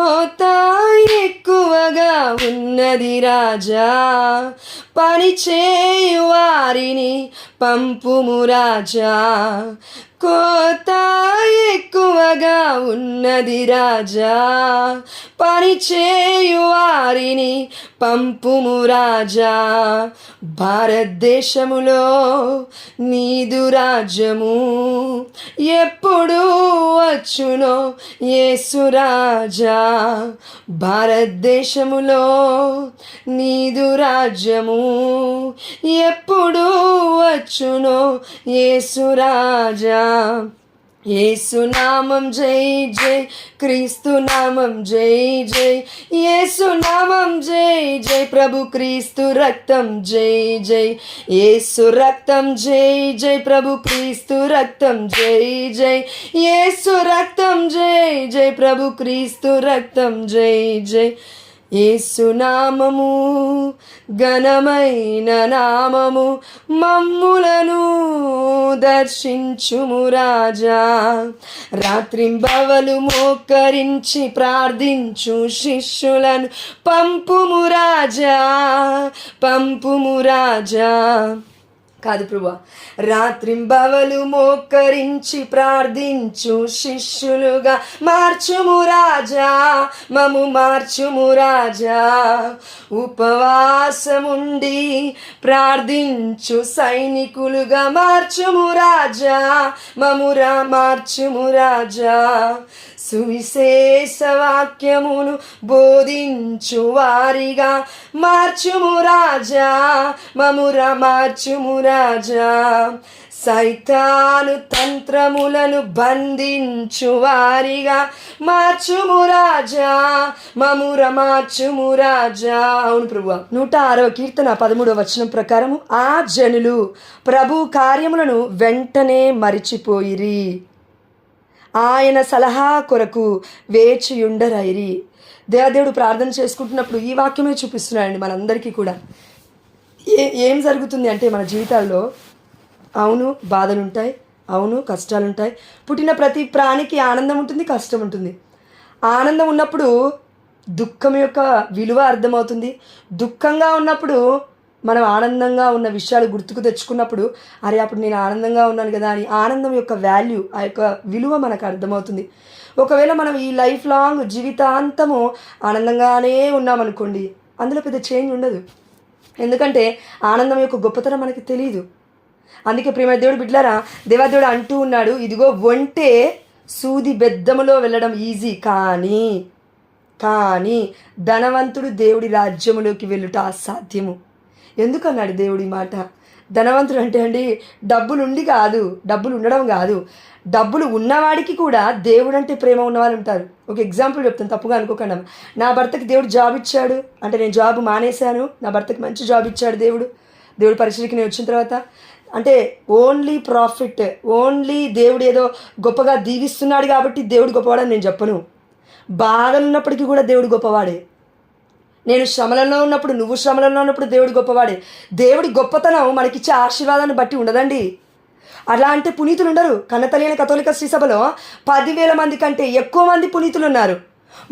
కోత ఎక్కువగా ఉన్నది రాజా, పని చేయు వారిని పంపుము రాజా. కోత ఎక్కువగా ఉన్నది రాజా, పని చేయు వారిని పంపుము రాజా. భారతదేశములో నీదు రాజ్యము ఎప్పుడు వచ్చునో యేసు రాజా. భారతదేశములో నీదు రాజ్యము ఎప్పుడు వచ్చునో యేసు రాజా. యేసు నామం జై జై, క్రీస్తు నామం జై జై, యేసు నామం జై జై, ప్రభు క్రీస్తు రక్తం జై జై, యేసు రక్తం జై జై, ప్రభు క్రీస్తు రక్తం జై జై, యేసు రక్తం జై జై, ప్రభు క్రీస్తు రక్తం జై జై. యేసు నామము ఘనమైన నామము, మమ్ములను దర్శించుము రాజా. రాత్రింబవలు మోకరించి ప్రార్థించు శిష్యులను పంపుము రాజా, పంపుము రాజా. కాదు ప్రభువా, రాత్రింబవలు మోకరించి ప్రార్థించు శిష్యులుగా మార్చుము రాజా, మము మార్చుము రాజా. ఉపవాసముండి ప్రార్థించు సైనికులుగా మార్చుము రాజా, మమురా మార్చుము రాజా. సువిశేష వాక్యమును బోధించు వారిగా మార్చుము రాజా, మమురా మార్చుము రాజా. సైతాను తంత్రములను బంధించు వారిగా మార్చుము రాజా, మమురా మార్చుము రాజా. అవును ప్రభువా. 106వ కీర్తన 13వ వచనం ప్రకారము, ఆ జనులు ప్రభు కార్యములను వెంటనే మరిచిపోయిరి, ఆయన సలహా కొరకు వేచియుండరైరి. దేవదేవుడు ప్రార్థన చేసుకుంటున్నప్పుడు ఈ వాక్యమే చూపిస్తున్నాడండి మనందరికీ కూడా. ఏం జరుగుతుంది అంటే మన జీవితాల్లో అవును బాధలు ఉంటాయి, అవును కష్టాలు ఉంటాయి. పుట్టిన ప్రతి ప్రాణికి ఆనందం ఉంటుంది, కష్టం ఉంటుంది. ఆనందం ఉన్నప్పుడు దుఃఖం యొక్క విలువ అర్థమవుతుంది. దుఃఖంగా ఉన్నప్పుడు మనం ఆనందంగా ఉన్న విషయాలు గుర్తుకు తెచ్చుకున్నప్పుడు అరే అప్పుడు నేను ఆనందంగా ఉన్నాను కదా అని ఆనందం యొక్క వాల్యూ, ఆ యొక్క విలువ మనకు అర్థమవుతుంది. ఒకవేళ మనం ఈ లైఫ్ లాంగ్ జీవితాంతము ఆనందంగానే ఉన్నామనుకోండి, అందులో పెద్ద చేంజ్ ఉండదు. ఎందుకంటే ఆనందం యొక్క గొప్పతనం మనకి తెలియదు. అందుకే ప్రియమైన దేవుడు బిడ్డలారా, దేవాదేవుడు అంటూ ఉన్నాడు, ఇదిగో ఒంటే సూది బెద్దములో వెళ్ళడం ఈజీ, కానీ ధనవంతుడు దేవుడి రాజ్యములోకి వెళ్ళుట అసాధ్యము. ఎందుకన్నాడు దేవుడి మాట? ధనవంతుడు అంటే అండి డబ్బులు ఉండి కాదు, డబ్బులు ఉండడం కాదు, డబ్బులు ఉన్నవాడికి కూడా దేవుడు అంటే ప్రేమ ఉన్నవాళ్ళు ఉంటారు. ఒక ఎగ్జాంపుల్ చెప్తాను, తప్పుగా అనుకోకుండా. నా భర్తకి దేవుడు జాబ్ ఇచ్చాడు అంటే నేను జాబ్ మానేశాను, నా భర్తకి మంచి జాబ్ ఇచ్చాడు దేవుడు పరిచయకి నేను వచ్చిన తర్వాత అంటే ఓన్లీ ప్రాఫిట్, ఓన్లీ దేవుడు ఏదో గొప్పగా దీవిస్తున్నాడు కాబట్టి దేవుడు గొప్పవాడని నేను చెప్పను. బాధలు ఉన్నప్పటికీ కూడా దేవుడు గొప్పవాడే. నేను శ్రమలలో ఉన్నప్పుడు, నువ్వు శ్రమలలో ఉన్నప్పుడు దేవుడు గొప్పవాడే. దేవుడి గొప్పతనం మనకిచ్చే ఆశీర్వాదాన్ని బట్టి ఉండదండి. అలా అంటే పునీతులు ఉండరు. కన్నతల్లి కథోలిక శ్రీ సభలో 10,000 మంది కంటే ఎక్కువ మంది పునీతులు ఉన్నారు.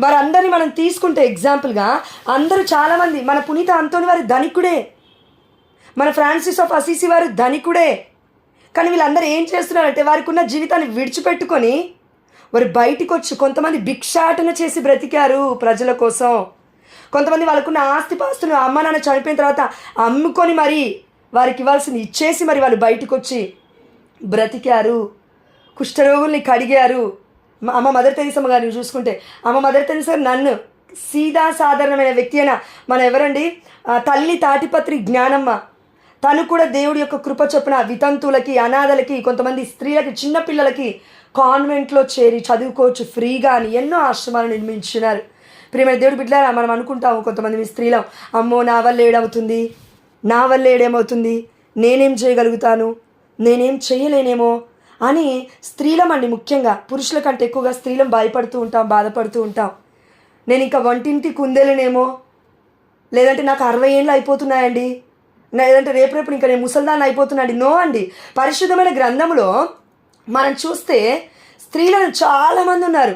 మరి అందరినీ మనం తీసుకుంటే ఎగ్జాంపుల్గా అందరూ చాలామంది, మన పునీత అంతోని వారి ధనికుడే, మన ఫ్రాన్సిస్ ఆఫ్ అసీసి వారు ధనికుడే. కానీ వీళ్ళందరూ ఏం చేస్తున్నారంటే వారికి ఉన్న జీవితాన్ని విడిచిపెట్టుకొని వారు బయటికి వచ్చి కొంతమంది భిక్షాటన చేసి బ్రతికారు ప్రజల కోసం. కొంతమంది వాళ్ళకున్న ఆస్తిపాస్తులు అమ్మ నాన్న చనిపోయిన తర్వాత అమ్ముకొని మరి వారికి ఇవ్వాల్సింది ఇచ్చేసి మరి వాళ్ళు బయటకు వచ్చి బ్రతికారు. కుష్ఠరోగుల్ని కడిగారు. అమ్మ మదర్ తెరీసమ్మ గారిని చూసుకుంటే, అమ్మ మదర్ తెరీసా నన్ను సీదా సాధారణమైన వ్యక్తి అయినా మన ఎవరండి, తల్లి తాటిపత్రి జ్ఞానమ్మ, తను కూడా దేవుడి యొక్క కృప చొప్పున వితంతువులకి, అనాథలకి, కొంతమంది స్త్రీలకి, చిన్నపిల్లలకి కాన్వెంట్లో చేరి చదువుకోవచ్చు ఫ్రీగా అని ఎన్నో ఆశ్రమాలు నిర్మించినారు. ప్రియమైన దేవుడి బిడ్డలారా, మనం అనుకుంటాము కొంతమంది స్త్రీలం, అమ్మో నా వల్ల ఏడేమవుతుంది, నేనేం చేయగలుగుతాను, నేనేం చేయలేనేమో అని స్త్రీలమండి. ముఖ్యంగా పురుషుల కంటే ఎక్కువగా స్త్రీలం భయపడుతూ ఉంటాం, బాధపడుతూ ఉంటాం. నేను ఇంకా వంటింటి కుందేలేనేమో, లేదంటే నాకు 60 ఏళ్ళు అయిపోతున్నాయండి, లేదంటే రేపు ఇంకా నేను ముసల్దాన్ని అయిపోతున్నాండి. నో అండి. పరిశుద్ధమైన గ్రంథంలో మనం చూస్తే స్త్రీలను చాలామంది ఉన్నారు.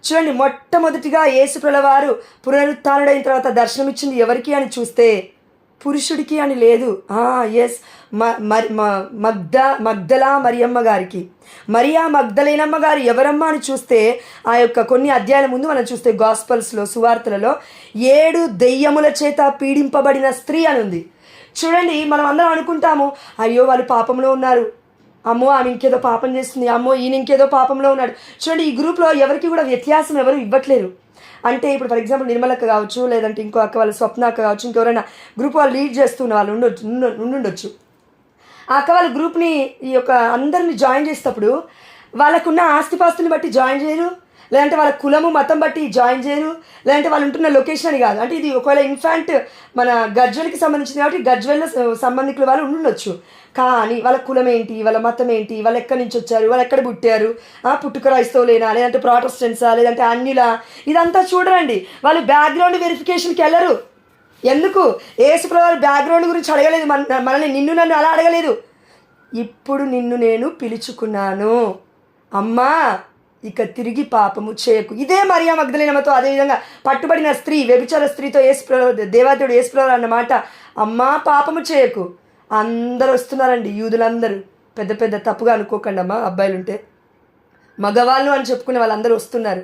చూడండి, మొట్టమొదటిగా యేసుప్రభుల వారు పునరుత్థానుడైన తర్వాత దర్శనమిచ్చింది ఎవరికి అని చూస్తే పురుషుడికి అని లేదు. ఎస్, మగ్దలా మరియమ్మ గారికి. మరియా మగ్దలేనమ్మ గారు ఎవరమ్మా అని చూస్తే ఆ యొక్క కొన్ని అధ్యాయాల ముందు మనం చూస్తే గాస్పల్స్లో, సువార్తలలో 7 దెయ్యముల చేత పీడింపబడిన స్త్రీ అని ఉంది. చూడండి, మనం అందరం అనుకుంటాము, అయ్యో వాళ్ళు పాపంలో ఉన్నారు, అమ్మో ఆమె ఇంకేదో పాపం చేస్తుంది, అమ్మో ఈయన ఇంకేదో పాపంలో ఉన్నాడు. చూడండి, ఈ గ్రూప్లో ఎవరికి కూడా వ్యత్యాసం ఎవరు ఇవ్వట్లేరు. అంటే ఇప్పుడు ఫర్ ఎగ్జాంపుల్ నిర్మలక్క కావచ్చు, లేదంటే ఇంకో అక్క వాళ్ళ స్వప్న అక్క కావచ్చు, ఇంకెవరైనా గ్రూప్ వాళ్ళు లీడ్ చేస్తున్న వాళ్ళు ఉండుండొచ్చు. ఆ అక్క వాళ్ళ గ్రూప్ని ఈ యొక్క అందరిని జాయిన్ చేసేటప్పుడు వాళ్ళకున్న ఆస్తిపాస్తుని బట్టి జాయిన్ చేయరు, లేదంటే వాళ్ళ కులము మతం బట్టి జాయిన్ చేయరు, లేదంటే వాళ్ళు ఉంటున్న లొకేషన్ అని కాదు. అంటే ఇది ఒకవేళ ఇన్ఫాంట్ మన గజ్వెల్కి సంబంధించింది కాబట్టి గజ్వెల్ సంబంధికులు వాళ్ళు ఉండుండొచ్చు. కానీ వాళ్ళ కులం ఏంటి, వాళ్ళ మతం ఏంటి, వాళ్ళు ఎక్కడి నుంచి వచ్చారు, వాళ్ళు ఎక్కడ పుట్టారు, పుట్టుక క్రైస్తవులేనా, లేదంటే ప్రాటెస్టెంట్సా, లేదంటే అన్యులా, ఇదంతా చూడరండి. వాళ్ళు బ్యాక్గ్రౌండ్ వెరిఫికేషన్కి వెళ్ళరు. ఎందుకు? యేసుప్రభువు బ్యాక్గ్రౌండ్ గురించి అడగలేదు మనల్ని, నిన్ను నన్ను అలా అడగలేదు. ఇప్పుడు నిన్ను నేను పిలుచుకున్నాను అమ్మా, ఇక తిరిగి పాపము చేయకు. ఇదే మరియా మగ్దలేనమ్మతో అదేవిధంగా పట్టుబడిన స్త్రీ, వ్యభిచార స్త్రీతో దేవాదేవుడు యేసుప్రభువు అన్నమాట, అమ్మా పాపము చేయకు. అందరు వస్తున్నారండి, యూదులందరూ. పెద్ద పెద్ద తప్పుగా అనుకోకండి అమ్మా, అబ్బాయిలుంటే మగవాళ్ళు అని చెప్పుకునే వాళ్ళందరూ వస్తున్నారు.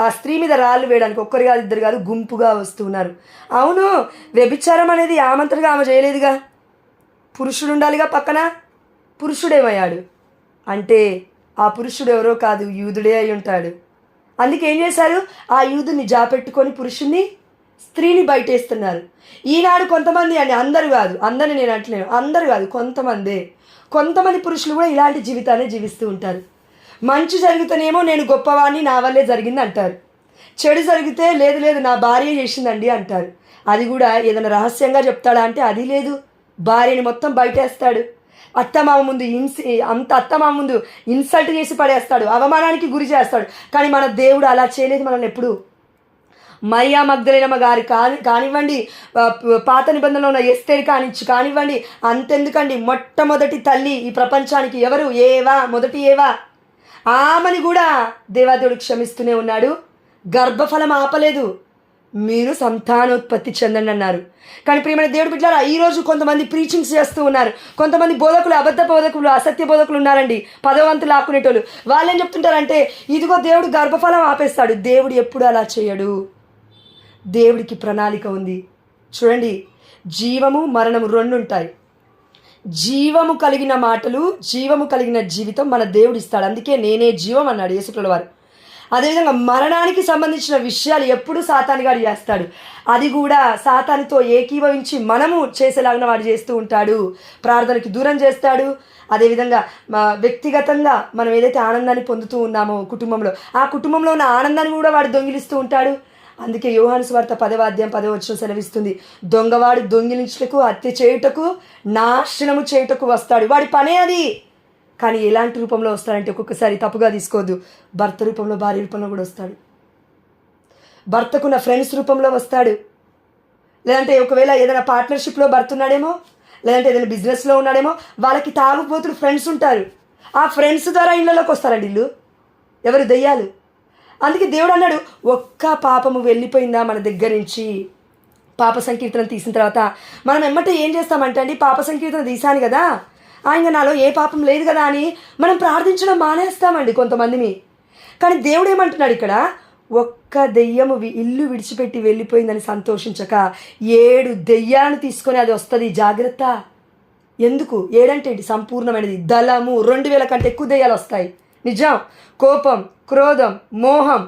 ఆ స్త్రీ మీద రాళ్ళు వేయడానికి ఒక్కరు కాదు, ఇద్దరు కాదు, గుంపుగా వస్తున్నారు. అవును, వ్యభిచారం అనేది ఆమంతగా ఆమె చేయలేదుగా, పురుషుడు ఉండాలిగా పక్కన. పురుషుడేమయ్యాడు అంటే ఆ పురుషుడు ఎవరో కాదు, యూదుడే అయి ఉంటాడు. అందుకే ఏం చేశారు, ఆ యూదుని జాపెట్టుకొని పురుషుణ్ణి, స్త్రీని బయటేస్తున్నారు. ఈనాడు కొంతమంది అండి, అందరూ కాదు, అందరిని నేను అంటలేను, అందరూ కాదు, కొంతమంది పురుషులు కూడా ఇలాంటి జీవితాన్ని జీవిస్తూ ఉంటారు. మంచి జరిగితేనేమో నేను గొప్పవాణ్ణి, నా వల్లే జరిగింది అంటారు. చెడు జరిగితే లేదు లేదు నా భార్య చేసిందండి అంటారు. అది కూడా ఏదైనా రహస్యంగా చెప్తాడా అంటే అది లేదు, భార్యని మొత్తం బయటేస్తాడు. అత్తమామ ముందు ఇన్సల్ట్ చేసి పడేస్తాడు, అవమానానికి గురి చేస్తాడు. కానీ మన దేవుడు అలా చేయలేదు మనల్ని ఎప్పుడు. మరియా మగ్దలేనమ్మ గారు కానివ్వండి, పాత నిబంధనలో ఉన్న ఎస్తేరు కానివ్వండి, అంతెందుకండి, మొట్టమొదటి తల్లి ఈ ప్రపంచానికి ఎవరు? మొదటి ఏవా. ఆమెని కూడా దేవాదేవుడు క్షమిస్తూనే ఉన్నాడు, గర్భఫలం ఆపలేదు. మీరు సంతానోత్పత్తి చెందండి అన్నారు. కానీ ప్రియమైన దేవుడు బిడ్డలారా, ఈరోజు కొంతమంది ప్రీచింగ్స్ చేస్తూ ఉన్నారు, కొంతమంది బోధకులు, అబద్ధ బోధకులు, అసత్య బోధకులు ఉన్నారండి, పదవంతులు లాక్కునేటోళ్ళు. వాళ్ళేం చెప్తుంటారంటే ఇదిగో దేవుడు గర్భఫలం ఆపేస్తాడు. దేవుడు ఎప్పుడు అలా చేయడు, దేవుడికి ప్రణాళిక ఉంది. చూడండి, జీవము మరణము 2 ఉంటాయి. జీవము కలిగిన మాటలు, జీవము కలిగిన జీవితం మన దేవుడు ఇస్తాడు. అందుకే నేనే జీవం అన్నాడు యేసుప్రభువు వారు. అదేవిధంగా మరణానికి సంబంధించిన విషయాలు ఎప్పుడు సాతాను గారు చేస్తాడు, అది కూడా సాతానుతో ఏకీభవించి మనము చేసేలాగా వాడు చేస్తూ ఉంటాడు. ప్రార్థనకి దూరం చేస్తాడు. అదేవిధంగా వ్యక్తిగతంగా మనం ఏదైతే ఆనందాన్ని పొందుతూ ఉన్నామో కుటుంబంలో, ఆ కుటుంబంలో ఉన్న ఆనందాన్ని కూడా వాడు దొంగిలిస్తూ ఉంటాడు. అందుకే యోహాను సువార్త 10వ అధ్యాయం 10వ వచనం సెలవిస్తుంది, దొంగవాడు దొంగిలించుటకు, హత్య చేయుటకు, నాశనము చేయుటకు వస్తాడు. వాడి పనే అది. కానీ ఎలాంటి రూపంలో వస్తాడంటే ఒక్కొక్కసారి తప్పుగా తీసుకోవద్దు, భర్త రూపంలో, భార్య రూపంలో కూడా వస్తాడు. భర్తకున్న ఫ్రెండ్స్ రూపంలో వస్తాడు. లేదంటే ఒకవేళ ఏదైనా పార్ట్నర్షిప్లో భర్త ఉన్నాడేమో, లేదంటే ఏదైనా బిజినెస్లో ఉన్నాడేమో, వాళ్ళకి తాగుపోతులు ఫ్రెండ్స్ ఉంటారు. ఆ ఫ్రెండ్స్ ద్వారా ఇళ్ళలోకి వస్తారండి ఇల్లు. ఎవరు? దెయ్యాలు. అందుకే దేవుడు అన్నాడు, ఒక్క పాపము వెళ్ళిపోయిందా మన దగ్గర నుంచి, పాప సంకీర్తన తీసిన తర్వాత మనం ఎమ్మటే ఏం చేస్తామంటే అండి, పాప సంకీర్తన తీశాను కదా, ఆయన నాలో ఏ పాపం లేదు కదా అని మనం ప్రార్థించడం మానేస్తామండి కొంతమందిని. కానీ దేవుడు ఏమంటున్నాడు ఇక్కడ, ఒక్క దెయ్యము ఇల్లు విడిచిపెట్టి వెళ్ళిపోయిందని సంతోషించక 7 దెయ్యాలను తీసుకొని అది వస్తుంది, జాగ్రత్త. ఎందుకు? 7 అంటే ఏంటి? సంపూర్ణమైనది. దళము, 2000 కంటే ఎక్కువ దెయ్యాలు వస్తాయి. నిజం. కోపం, క్రోధం, మోహం.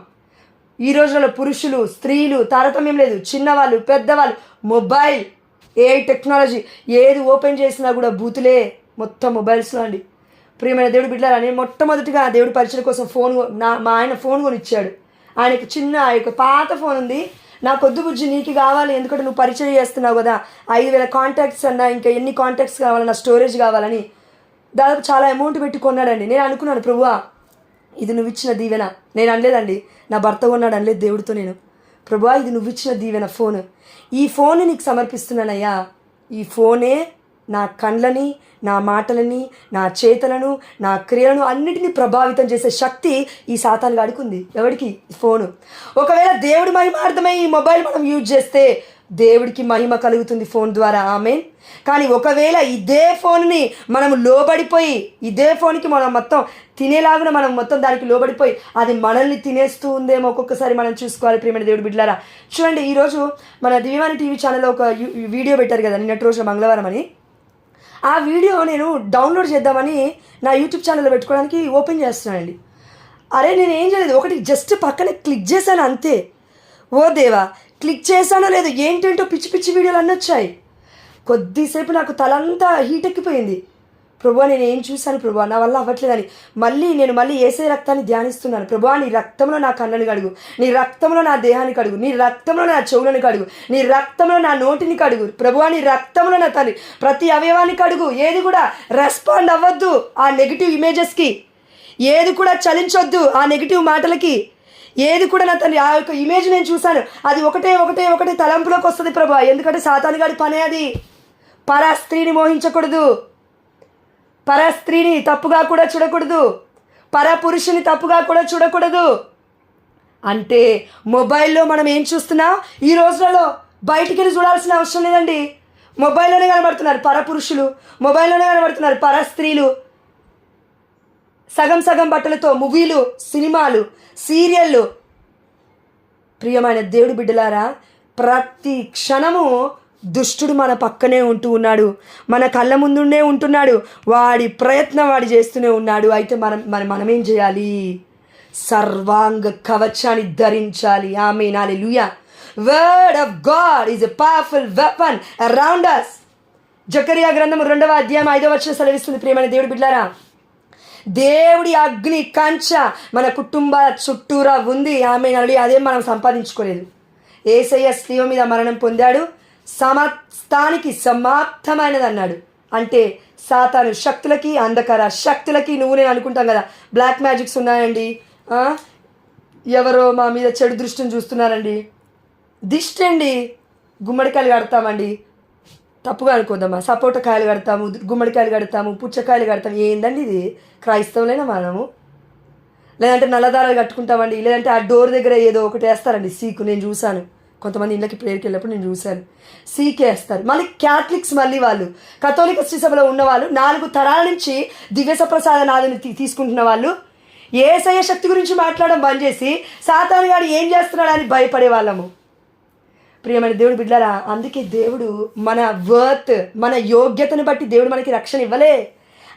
ఈ రోజుల్లో పురుషులు, స్త్రీలు తారతమ్యం లేదు, చిన్నవాళ్ళు, పెద్దవాళ్ళు, మొబైల్, టెక్నాలజీ, ఏది ఓపెన్ చేసినా కూడా బూతులే మొత్తం మొబైల్స్లో అండి. ప్రియమైన దేవుడు బిడ్డలారా, నేను మొట్టమొదటిగా దేవుడి పరిచయం కోసం మా ఆయన ఫోన్ కొనిచ్చాడు. ఆయనకు చిన్న పాత ఫోన్ ఉంది. నాకు వద్దు బుజ్జి, నీకు కావాలి, ఎందుకంటే నువ్వు పరిచయం చేస్తున్నావు కదా, 5000 కాంటాక్ట్స్ అన్నా, ఇంకా ఎన్ని కాంటాక్ట్స్ కావాలన్నా, స్టోరేజ్ కావాలని దాదాపు చాలా అమౌంట్ పెట్టి కొన్నాడండి. నేను అనుకున్నాను, ప్రభువా ఇది నువ్వు ఇచ్చిన దీవెన. నేను అనలేదండి, నా భర్త కొన్నాడు అనలేదు దేవుడితో. నేను, ప్రభువా ఇది నువ్వు ఇచ్చిన దీవెన ఫోన్, ఈ ఫోన్ నీకు సమర్పిస్తున్నానయ్యా, ఈ ఫోనే నా కళ్ళని, నా మాటలని, నా చేతలను, నా క్రియలను అన్నిటినీ ప్రభావితం చేసే శక్తి ఈ సాతాను గాడికి ఉంది. ఎవడికి? ఫోను. ఒకవేళ దేవుడి మహిమార్థమై ఈ మొబైల్ మనం యూజ్ చేస్తే దేవుడికి మహిమ కలుగుతుంది ఫోన్ ద్వారా. ఆమేన్. కానీ ఒకవేళ ఇదే ఫోన్ని మనము లోబడిపోయి, ఇదే ఫోన్కి మనం మొత్తం తినేలాగా మనం మొత్తం దానికి లోబడిపోయి అది మనల్ని తినేస్తూ ఉందేమో ఒక్కొక్కసారి మనం చూసుకోవాలి. ప్రియమైన దేవుడి బిడ్డలారా, చూడండి, ఈరోజు మన దివ్యవాణి టీవీ ఛానల్లో ఒక వీడియో పెట్టారు కదా నిన్నటి రోజు మంగళవారం అని. ఆ వీడియో నేను డౌన్లోడ్ చేద్దామని నా యూట్యూబ్ ఛానల్లో పెట్టుకోవడానికి ఓపెన్ చేస్తున్నానండి. అరే నేను ఏం చేయలేదు, ఒకటి జస్ట్ పక్కనే క్లిక్ చేశాను అంతే. ఓ దేవా, క్లిక్ చేశానో లేదు, ఏంటంటో పిచ్చి పిచ్చి వీడియోలు అన్నీ వచ్చాయి. కొద్దిసేపు నాకు తలంతా హీట్ ఎక్కిపోయింది. ప్రభువా నేను ఏం చూశాను ప్రభువా, నా వల్ల అవ్వట్లేదని మళ్ళీ యేసయ్య రక్తాన్ని ధ్యానిస్తున్నాను. ప్రభువా నీ రక్తంలో నా కన్నుని కడుగు, నీ రక్తంలో నా దేహాన్ని కడుగు, నీ రక్తంలో నా చెవులను కడుగు, నీ రక్తంలో నా నోటిని కడుగు. ప్రభువా నీ రక్తంలో నా తండ్రి ప్రతి అవయవాన్ని కడుగు. ఏది కూడా రెస్పాండ్ అవ్వద్దు ఆ నెగిటివ్ ఇమేజెస్కి, ఏది కూడా చలించొద్దు ఆ నెగిటివ్ మాటలకి, ఏది కూడా నా తండ్రి ఆ యొక్క ఇమేజ్ నేను చూశాను అది ఒకటే తలంపులోకి వస్తుంది ప్రభువా. ఎందుకంటే సాతాను గాడి పనే అది. పర స్త్రీని మోహించకూడదు, పర స్త్రీని తప్పుగా కూడా చూడకూడదు, పర పురుషుని తప్పుగా కూడా చూడకూడదు. అంటే మొబైల్లో మనం ఏం చూస్తున్నాం ఈ రోజులలో బయటికి వెళ్ళి చూడాల్సిన అవసరం లేదండి. మొబైల్లోనే కనబడుతున్నారు పర పురుషులు, మొబైల్లోనే కనబడుతున్నారు పర స్త్రీలు. సగం బట్టలతో మూవీలు, సినిమాలు, సీరియళ్ళు. ప్రియమైన దేవుడి బిడ్డలారా, ప్రతి క్షణము దుష్టుడు మన పక్కనే ఉంటూ ఉన్నాడు, మన కళ్ళ ముందునే ఉంటున్నాడు, వాడి ప్రయత్నం వాడి చేస్తూనే ఉన్నాడు. అయితే మనమేం చేయాలి? సర్వాంగ కవచాన్ని ధరించాలి. Amen, hallelujah. Word of God is a powerful weapon around us. జకరియా గ్రంథం 2వ అధ్యాయం 5వ వచనం సెలవిస్తుంది. ప్రియమైన దేవుడి బిడ్డలారా, దేవుడి అగ్ని కంచ మన కుటుంబ చుట్టూరా ఉంది. ఆమేన్, హల్లెలూయా. అదే మనం సంపాదించుకోలేదు. యేసయ్య శిలువ మీద మరణం పొందాడు, సమస్తానికి సమాప్తమైనది అన్నాడు. అంటే సాతాను శక్తులకి, అంధకార శక్తులకి, నేను అనుకుంటాం కదా బ్లాక్ మ్యాజిక్స్ ఉన్నాయండి, ఎవరో మా మీద చెడు దృష్టిని చూస్తున్నారండి, దిష్టి అండి, గుమ్మడికాయలు కడతామండి, తప్పుగా అనుకోద్దామా, సపోటా కాయలు కడతాము, గుమ్మడికాయలు కడతాము, పుచ్చకాయలు కడతాము. ఏందండి ఇది? క్రైస్తవులైనా మనము? లేదంటే నల్లదారాలు కట్టుకుంటామండి, లేదంటే ఆ డోర్ దగ్గర ఏదో ఒకటి వేస్తారండి సీకు. నేను చూశాను కొంతమంది ఇళ్ళకి ప్రేయర్కి వెళ్ళినప్పుడు నేను చూశాను, సీకేస్తారు. మళ్ళీ క్యాథలిక్స్, మళ్ళీ వాళ్ళు కథోలిక శ్రీ సభలో ఉన్నవాళ్ళు 4 తరాల నుంచి దివ్యసప్రసాద నాదుని తీసుకుంటున్న వాళ్ళు యేసయ్య శక్తి గురించి మాట్లాడడం బంద్ చేసి సాతాను గాడు ఏం చేస్తున్నాడని భయపడే వాళ్ళము. ప్రియమైన దేవుడు బిడ్డలారా, అందుకే దేవుడు మన వర్త్, మన యోగ్యతను బట్టి దేవుడు మనకి రక్షణ ఇవ్వలే.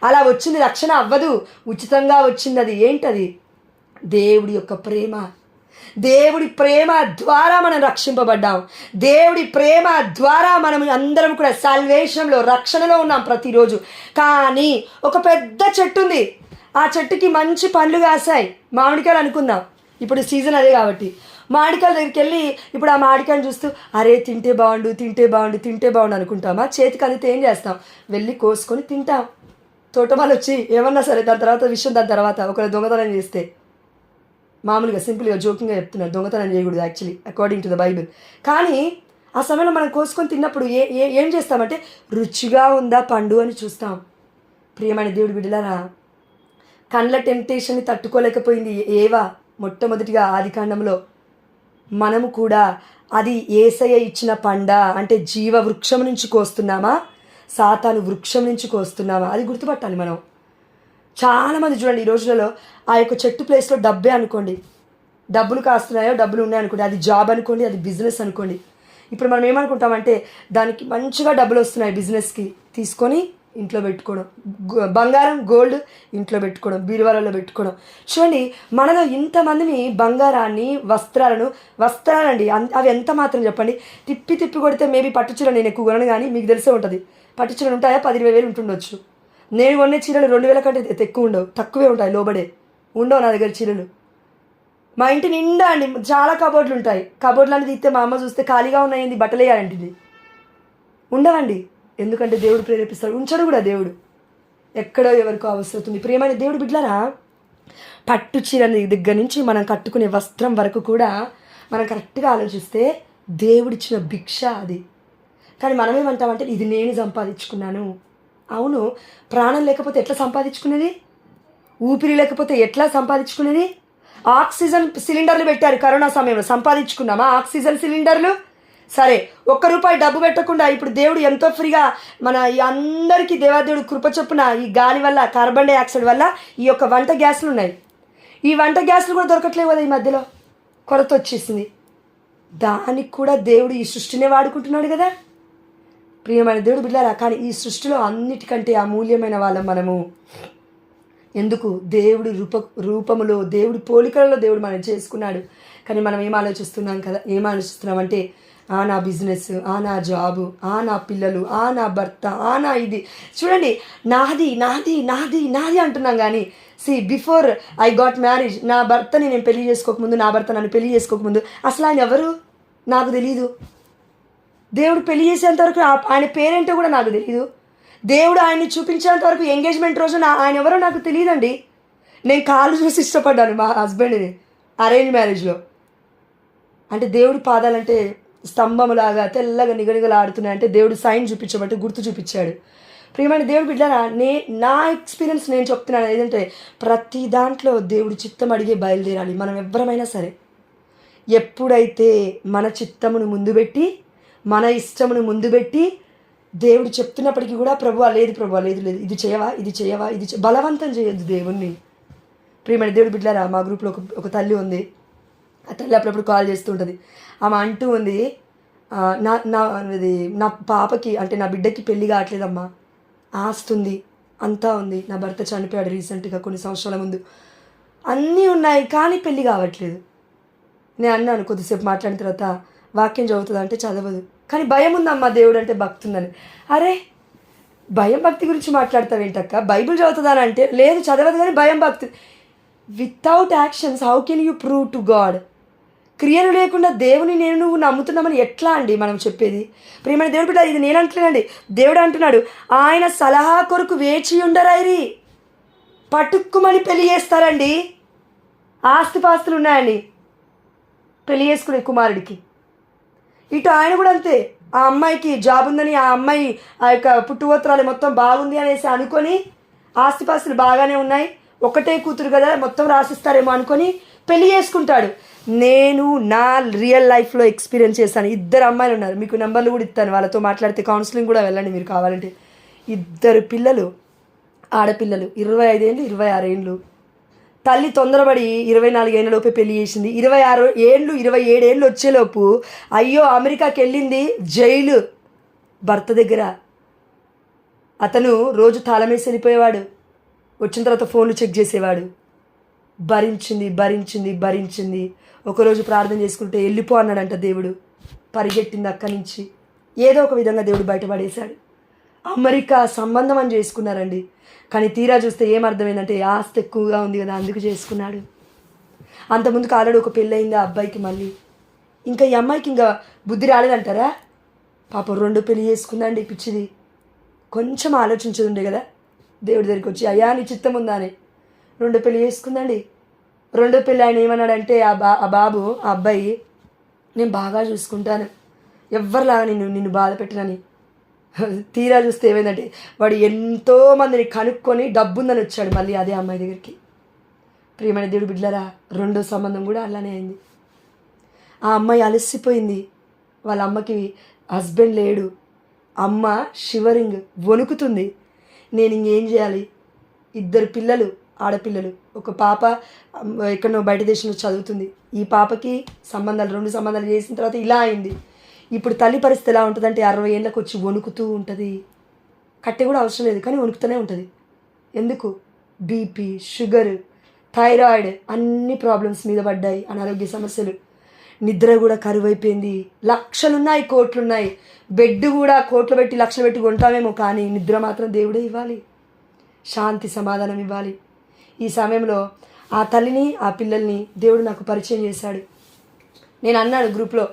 అలా వచ్చింది రక్షణ అవ్వదు, ఉచితంగా వచ్చింది. అది ఏంటది? దేవుడి యొక్క ప్రేమ. దేవుడి ప్రేమ ద్వారా మనం రక్షింపబడ్డాం. దేవుడి ప్రేమ ద్వారా మనం అందరం కూడా సాల్వేషన్లో, రక్షణలో ఉన్నాం ప్రతిరోజు. కానీ ఒక పెద్ద చెట్టు ఉంది, ఆ చెట్టుకి మంచి పండ్లు కాసాయి, మామిడికాయలు అనుకుందాం, ఇప్పుడు సీజన్ అదే కాబట్టి. మామిడికాయల దగ్గరికి వెళ్ళి ఇప్పుడు ఆ మామిడికాయలు చూస్తూ అరే తింటే బాగుండు అనుకుంటామా? చేతికి అందితే ఏం చేస్తాం? వెళ్ళి కోసుకొని తింటాం. తోటమాలు వచ్చి ఏమన్నా సరే దాని తర్వాత ఒకరు దొంగతనం చేస్తే, మామూలుగా సింపుల్గా జోకింగ్గా చెప్తున్నారు, దొంగతనం చేయకూడదు actually according to the Bible. కానీ ఆ సమయంలో మనం కోసుకొని తిన్నప్పుడు ఏం చేస్తామంటే రుచిగా ఉందా పండు అని చూస్తాం. ప్రియమైన దేవుడి బిడ్డలారా, కండ్ల టెంప్టేషన్ని తట్టుకోలేకపోయింది ఏవా మొట్టమొదటిగా ఆదికాండంలో. మనము కూడా అది యేసయ్య ఇచ్చిన పండ అంటే జీవ వృక్షం నుంచి కోస్తున్నామా, సాతాను వృక్షం నుంచి కోస్తున్నామా? అది గుర్తుపట్టాలి మనం. చాలామంది చూడండి ఈ రోజులలో ఆ యొక్క చెట్టు ప్లేస్లో డబ్బే అనుకోండి, డబ్బులు కాస్తున్నాయో డబ్బులు ఉన్నాయనుకోండి, అది జాబ్ అనుకోండి, అది బిజినెస్ అనుకోండి. ఇప్పుడు మనం ఏమనుకుంటామంటే దానికి మంచిగా డబ్బులు వస్తున్నాయి బిజినెస్కి, తీసుకొని ఇంట్లో పెట్టుకోవడం, బంగారం గోల్డ్ ఇంట్లో పెట్టుకోవడం, బీరువాలలో పెట్టుకోవడం. చూడండి మనలో ఇంతమందిని బంగారాన్ని వస్త్రాలండి అవి ఎంత మాత్రం చెప్పండి, తిప్పి కొడితే మేబీ పట్టుచీర నేను ఎక్కువ కొనను, కానీ మీకు తెలిసే ఉంటుంది పట్టుచీరలు ఉంటాయా 10,000 ఉంటుండొచ్చు. నేను కొనే చీరలు 2,000 కంటే ఎక్కువ ఉండవు, తక్కువే ఉంటాయి, లోబడే ఉండవు నా దగ్గర చీరలు. మా ఇంటి నిండా అండి చాలా కబోర్డ్లు ఉంటాయి, కబోర్డ్లు అని తీస్తే మా అమ్మ చూస్తే ఖాళీగా ఉన్నాయండి, బట్టలు వేయాలంటిది ఉండవండి. ఎందుకంటే దేవుడు ప్రేరేపిస్తాడు, ఉంచడు కూడా దేవుడు, ఎక్కడో ఎవరికో అవసరతుంది. ప్రియమైన దేవుడు బిడ్డలారా, పట్టు చీర దగ్గర నుంచి మనం కట్టుకునే వస్త్రం వరకు కూడా మనం కరెక్ట్గా ఆలోచిస్తే దేవుడిచ్చిన భిక్ష అది. కానీ మనమేమంటామంటే ఇది నేను సంపాదించుకున్నాను. అవును, ప్రాణం లేకపోతే ఎట్లా సంపాదించుకునేది? ఊపిరి లేకపోతే ఎట్లా సంపాదించుకునేది? ఆక్సిజన్ సిలిండర్లు పెట్టారు కరోనా సమయంలో, సంపాదించుకున్నామా ఆక్సిజన్ సిలిండర్లు? సరే, ₹1 డబ్బు పెట్టకుండా ఇప్పుడు దేవుడు ఎంతో ఫ్రీగా మన ఈ అందరికీ దేవాదేవుడు కృప చొప్పున ఈ గాలి వల్ల, కార్బన్ డైఆక్సైడ్ వల్ల ఈ యొక్క వంట గ్యాస్లు ఉన్నాయి. ఈ వంట గ్యాస్లు కూడా దొరకట్లేవు కదా, ఈ మధ్యలో కొరత వచ్చేసింది. దానికి కూడా దేవుడు ఈ సృష్టినే వాడుకుంటున్నాడు కదా. ప్రియమైన దేవుడు బిడ్డలారా, కానీ ఈ సృష్టిలో అన్నిటికంటే అమూల్యమైన వాళ్ళం మనము. ఎందుకు? దేవుడి రూపములో, దేవుడి పోలికలలో దేవుడు మనం చేసుకున్నాడు. కానీ మనం ఏం ఆలోచిస్తున్నామంటే నా బిజినెస్, నా జాబు, నా పిల్లలు, నా భర్త, నా ఇది చూడండి, నాది నాది నాది నాది అంటున్నాం. కానీ బిఫోర్ ఐ గాట్ మ్యారేజ్, నా భర్తని నేను పెళ్లి చేసుకోకముందు, నా భర్త నన్ను పెళ్లి చేసుకోకముందు అసలు ఆయన ఎవరు నాకు తెలీదు. దేవుడు పెళ్లి చేసేంతవరకు ఆయన పేరేంటో కూడా నాకు తెలీదు. దేవుడు ఆయన్ని చూపించేంత వరకు ఎంగేజ్మెంట్ రోజు ఆయన ఎవరో నాకు తెలియదండి. నేను కాళ్ళు చూసి ఇష్టపడ్డాను మా హస్బెండ్ని అరేంజ్ మ్యారేజ్లో. అంటే దేవుడి పాదాలంటే స్తంభములాగా తెల్లగా నిగనిగలాడుతున్నాయంటే దేవుడు సైన్ చూపించబట్టి గుర్తు చూపించాడు. ప్రియమైన దేవుడు బిడ్డలారా, నా ఎక్స్పీరియన్స్ నేను చెప్తున్నాను. ఏదంటే ప్రతి దాంట్లో దేవుడి చిత్తం అడిగే బయలుదేరాలి. మనం ఎవరమైనా సరే ఎప్పుడైతే మన చిత్తమును ముందు పెట్టి, మన ఇష్టమును ముందు పెట్టి దేవుడు చెప్తున్నప్పటికీ కూడా ప్రభువా లేదు ఇది చేయవా, బలవంతం చేయొద్దు దేవుణ్ణి. ప్రియమైన దేవుడు బిడ్డలారా, మా గ్రూప్లో ఒక తల్లి ఉంది. ఆ తల్లి అప్పుడప్పుడు కాల్ చేస్తూ ఉంటుంది. ఆమె అంటూ ఉంది, నా పాపకి అంటే నా బిడ్డకి పెళ్ళి కావట్లేదమ్మా, ఆస్తుంది అంతా ఉంది, నా భర్త చనిపోయాడు రీసెంట్గా కొన్ని సంవత్సరాల ముందు, అన్నీ ఉన్నాయి కానీ పెళ్ళి కావట్లేదు. నేను అన్నాను కొద్దిసేపు మాట్లాడిన తర్వాత, వాక్యం చదువుతుందా అంటే చదవదు, కానీ భయం ఉందమ్మా దేవుడు అంటే భక్తి ఉందని. అరే, భయం భక్తి గురించి మాట్లాడతావేంటక్క? బైబిల్ చదువుతుందని అంటే లేదు చదవదు కానీ భయం భక్తి. Without actions how can you prove to God? క్రియలు లేకుండా దేవుని నువ్వు నమ్ముతున్నామని ఎట్లా అండి మనం చెప్పేది? ప్రియమైన దేవుడు బిడ్డ, ఇది నేను అంటున్నానండి, దేవుడు అంటున్నాడు, ఆయన సలహా కొరకు వేచి ఉండరైరి, పట్టుక్కుమని పెళ్లి చేస్తారండి. ఆస్తిపాస్తులు ఉన్నాయండి పెళ్లి చేసుకునే కుమారుడికి. ఇటు ఆయన కూడా అంతే, ఆ అమ్మాయికి జాబ్ ఉందని, ఆ అమ్మాయి ఆ యొక్క పుట్టుగోత్రాలు మొత్తం బాగుంది అనేసి అనుకొని, ఆస్తిపాస్తులు బాగానే ఉన్నాయి, ఒకటే కూతురు కదా మొత్తం రాసిస్తారేమో అనుకొని పెళ్లి చేసుకుంటాడు. నేను నా రియల్ లైఫ్లో ఎక్స్పీరియన్స్ చేశాను. 2 అమ్మాయిలు ఉన్నారు, మీకు నెంబర్లు కూడా ఇస్తాను, వాళ్ళతో మాట్లాడితే కౌన్సిలింగ్ కూడా వెళ్ళండి మీరు కావాలంటే. 2 పిల్లలు, ఆడపిల్లలు, 25 ఏళ్ళు 26 ఏళ్ళు. తల్లి తొందరపడి 24 ఏళ్ళలోపే పెళ్లి చేసింది. 26 ఏళ్ళు 27 ఏళ్ళు వచ్చేలోపు అయ్యో అమెరికాకి వెళ్ళింది, జైలు భర్త దగ్గర. అతను రోజు తాళమేసి వెళ్ళిపోయేవాడు, వచ్చిన తర్వాత ఫోన్లు చెక్ చేసేవాడు. భరించింది. ఒకరోజు ప్రార్థన చేసుకుంటే వెళ్ళిపో అన్నాడంట దేవుడు. పరిగెట్టింది అక్కడి నుంచి. ఏదో ఒక విధంగా దేవుడు బయటపడేశాడు. అమెరికా సంబంధం అని చేసుకున్నారండి. కానీ తీరా చూస్తే ఏమర్థమైందంటే ఆస్తి ఎక్కువగా ఉంది కదా అందుకు చేసుకున్నాడు. అంతకుముందుకు ఆల్రెడీ ఒక పెళ్ళయింది ఆ అబ్బాయికి. మళ్ళీ ఇంకా ఈ అమ్మాయికి ఇంకా బుద్ధి రాలేదంటారా? పాపం 2 పెళ్లి చేసుకుందండి పిచ్చిది. కొంచెం ఆలోచించేది ఉండే కదా దేవుడి దగ్గరికి వచ్చి, అయ్యా నీ చిత్తం ఉందా అని. 2 పెళ్లి చేసుకుందండి. 2 పెళ్ళి ఆయన ఏమన్నాడంటే ఆ బాబు, ఆ అబ్బాయి, నేను బాగా చూసుకుంటాను, ఎవరిలాగా నిన్ను బాధ పెట్టనని. తీరా చూస్తే ఏమైందంటే వాడు ఎంతోమందిని కనుక్కొని డబ్బుందని వచ్చాడు మళ్ళీ అదే అమ్మాయి దగ్గరికి. ప్రియమైన దేవుడు బిడ్డలారా, 2వ సంబంధం కూడా అలానే అయింది. ఆ అమ్మాయి అలసిపోయింది, వాళ్ళ అమ్మకి హస్బెండ్ లేడు, అమ్మ షివరింగ్ వణుకుతుంది. నేను ఇంకేం చేయాలి? 2 పిల్లలు, ఆడపిల్లలు, ఒక పాప ఎక్కడో బయట దేశంలో చదువుతుంది. ఈ పాపకి 2 సంబంధాలు చేసిన తర్వాత ఇలా అయింది. ఇప్పుడు తల్లి పరిస్థితి ఎలా ఉంటుందంటే 60 ఏళ్ళకి వచ్చి వణుకుతూ ఉంటుంది. కట్టె కూడా అవసరం లేదు కానీ వణుకుతూనే ఉంటుంది. ఎందుకు? బీపీ, షుగర్, థైరాయిడ్ అన్ని ప్రాబ్లమ్స్ మీద పడ్డాయి, అనారోగ్య సమస్యలు. నిద్ర కూడా కరువైపోయింది. లక్షలున్నాయి, కోట్లున్నాయి, బెడ్ కూడా కోట్లు పెట్టి లక్షలు పెట్టి కొంటామేమో, కానీ నిద్ర మాత్రం దేవుడే ఇవ్వాలి, శాంతి సమాధానం ఇవ్వాలి. ఈ సమయంలో ఆ తల్లిని ఆ పిల్లల్ని దేవుడు నాకు పరిచయం చేశాడు. నేను అన్నాడు గ్రూప్లో,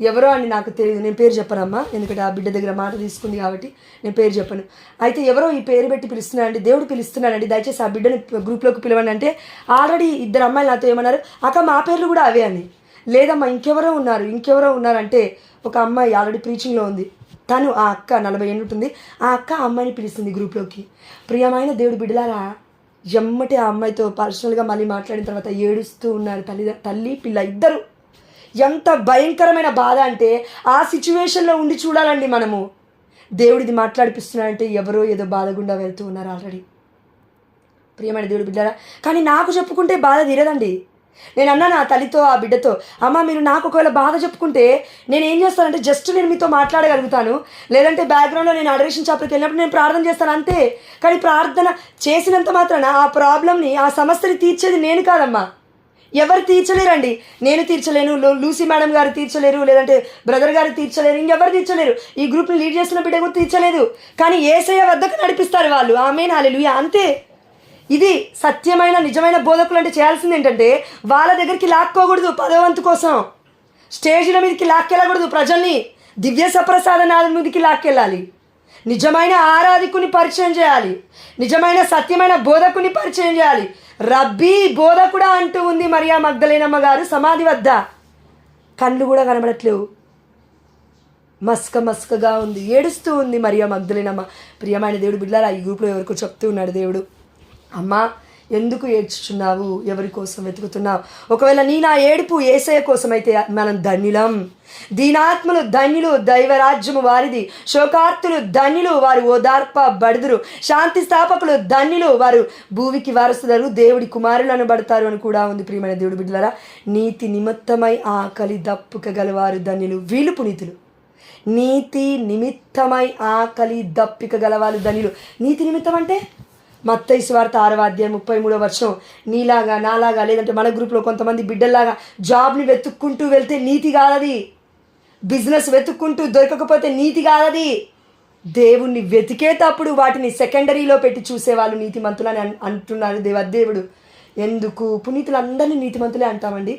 ఎవరో అని నాకు తెలియదు, నేను పేరు చెప్పనమ్మా, ఎందుకంటే ఆ బిడ్డ దగ్గర మాట తీసుకుంది కాబట్టి నేను పేరు చెప్పను. అయితే ఎవరో ఈ పేరు పెట్టి పిలుస్తున్నాడండి, దేవుడు పిలుస్తున్నాడండి, దయచేసి ఆ బిడ్డని గ్రూప్లోకి పిలవండి అంటే ఆల్రెడీ 2 అమ్మాయిలు నాతో ఏమన్నారు, అక్క మా పేర్లు కూడా అవే అని. లేదమ్మా ఇంకెవరో ఉన్నారు అంటే ఒక అమ్మాయి ఆల్రెడీ ప్రీచింగ్లో ఉంది, తను ఆ అక్క 40 ఏళ్ళు ఉంటుంది. ఆ అక్క ఆ అమ్మాయిని పిలుస్తుంది గ్రూప్లోకి. ప్రియమైన దేవుడి బిడ్డలారా, ఎమ్మటి ఆ అమ్మాయితో పర్సనల్గా మళ్ళీ మాట్లాడిన తర్వాత ఏడుస్తూ ఉన్నారు తల్లి పిల్ల ఇద్దరు. ఎంత భయంకరమైన బాధ అంటే ఆ సిచ్యువేషన్లో ఉండి చూడాలండి మనము. దేవుడిది మాట్లాడిపిస్తున్నాడంటే ఎవరో ఏదో బాధ గుండా వెళ్తూ ఉన్నారు ఆల్రెడీ. ప్రియమైన దేవుడి బిడ్డారా, కానీ నాకు చెప్పుకుంటే బాధ తీరదండి. నేను అన్నాను ఆ తల్లితో ఆ బిడ్డతో, అమ్మ మీరు నాకు ఒకవేళ బాధ చెప్పుకుంటే నేను ఏం చేస్తానంటే జస్ట్ నేను మీతో మాట్లాడగలుగుతాను, లేదంటే బ్యాక్గ్రౌండ్లో నేను అడరేషన్ షాప్కి వెళ్ళినప్పుడు నేను ప్రార్థన చేస్తాను అంతే. కానీ ప్రార్థన చేసినంత మాత్రాన ఆ ప్రాబ్లమ్ని ఆ సమస్యని తీర్చేది నేను కాదమ్మా. ఎవరు తీర్చలేరండి. నేను తీర్చలేను, లూసీ మేడం గారు తీర్చలేరు, లేదంటే బ్రదర్ గారు తీర్చలేరు, ఇంకెవరు తీర్చలేరు. ఈ గ్రూప్ని లీడ్ చేస్తున్న బిడ్డ కూడా తీర్చలేదు. కానీ యేసయ్య వద్దకు నడిపిస్తారు వాళ్ళు. ఆమేన్ హల్లెలూయా. అంతే. ఇది సత్యమైన నిజమైన బోధకులు అంటే చేయాల్సింది ఏంటంటే వాళ్ళ దగ్గరికి లాక్కోకూడదు. పదవంతు కోసం స్టేజ్ల మీదకి లాక్కెళ్ళకూడదు. ప్రజల్ని దివ్య సప్రసాదనాల మీదకి లాక్కెళ్ళాలి. నిజమైన ఆరాధికుని పరిచయం చేయాలి. నిజమైన సత్యమైన బోధకుని పరిచయం చేయాలి. రబ్బీ బోధకుడా అంటూ ఉంది మరియా మగ్దలేనమ్మ గారు సమాధి వద్ద. కళ్ళు కూడా కనబడట్లేవు, మస్కగా ఉంది, ఏడుస్తూ ఉంది మరియా మగ్దలేనమ్మ. ప్రియమైన దేవుడు బిడ్డలారా, ఈ గ్రూప్లో ఎవరికో చెప్తూ ఉన్నాడు దేవుడు, అమ్మా ఎందుకు ఏడ్చుచున్నావు, ఎవరి కోసం వెతుకుతున్నావు? ఒకవేళ నీ నా ఏడుపు యేసయ్య కోసమైతే మనం ధన్యులం. దీనాత్మలు ధన్యులు, దైవరాజ్యము వారిది. శోకార్తులు ధన్యులు, వారు ఓదార్పబడుదురు. శాంతి స్థాపకులు ధన్యులు, వారు భూమికి వారసులు, దేవుడి కుమారులు అనబడతారు అని కూడా ఉంది. ప్రియమైన దేవుడు బిడ్డలారా, నీతి నిమిత్తమై ఆకలి దప్పుక గలవారు ధన్యులు, వీళ్ళు పునీతులు. నీతి నిమిత్తమై ఆకలి దప్పిక గలవారు ధన్యులు. నీతి నిమిత్తం అంటే మత్తయి సువార్త 6వ అధ్యాయం 33వ వచనం. నీలాగా నాలాగా లేదంటే మన గ్రూప్లో కొంతమంది బిడ్డల్లాగా జాబ్ని వెతుక్కుంటూ వెళ్తే నీతి కాదది. బిజినెస్ వెతుక్కుంటూ దొరకకపోతే నీతి కాదది. దేవుణ్ణి వెతికేటప్పుడు వాటిని సెకండరీలో పెట్టి చూసేవాళ్ళు నీతిమంతులని అంటున్నారు దేవదేవుడు. ఎందుకు పునీతులందరినీ నీతిమంతులే అంటామండి?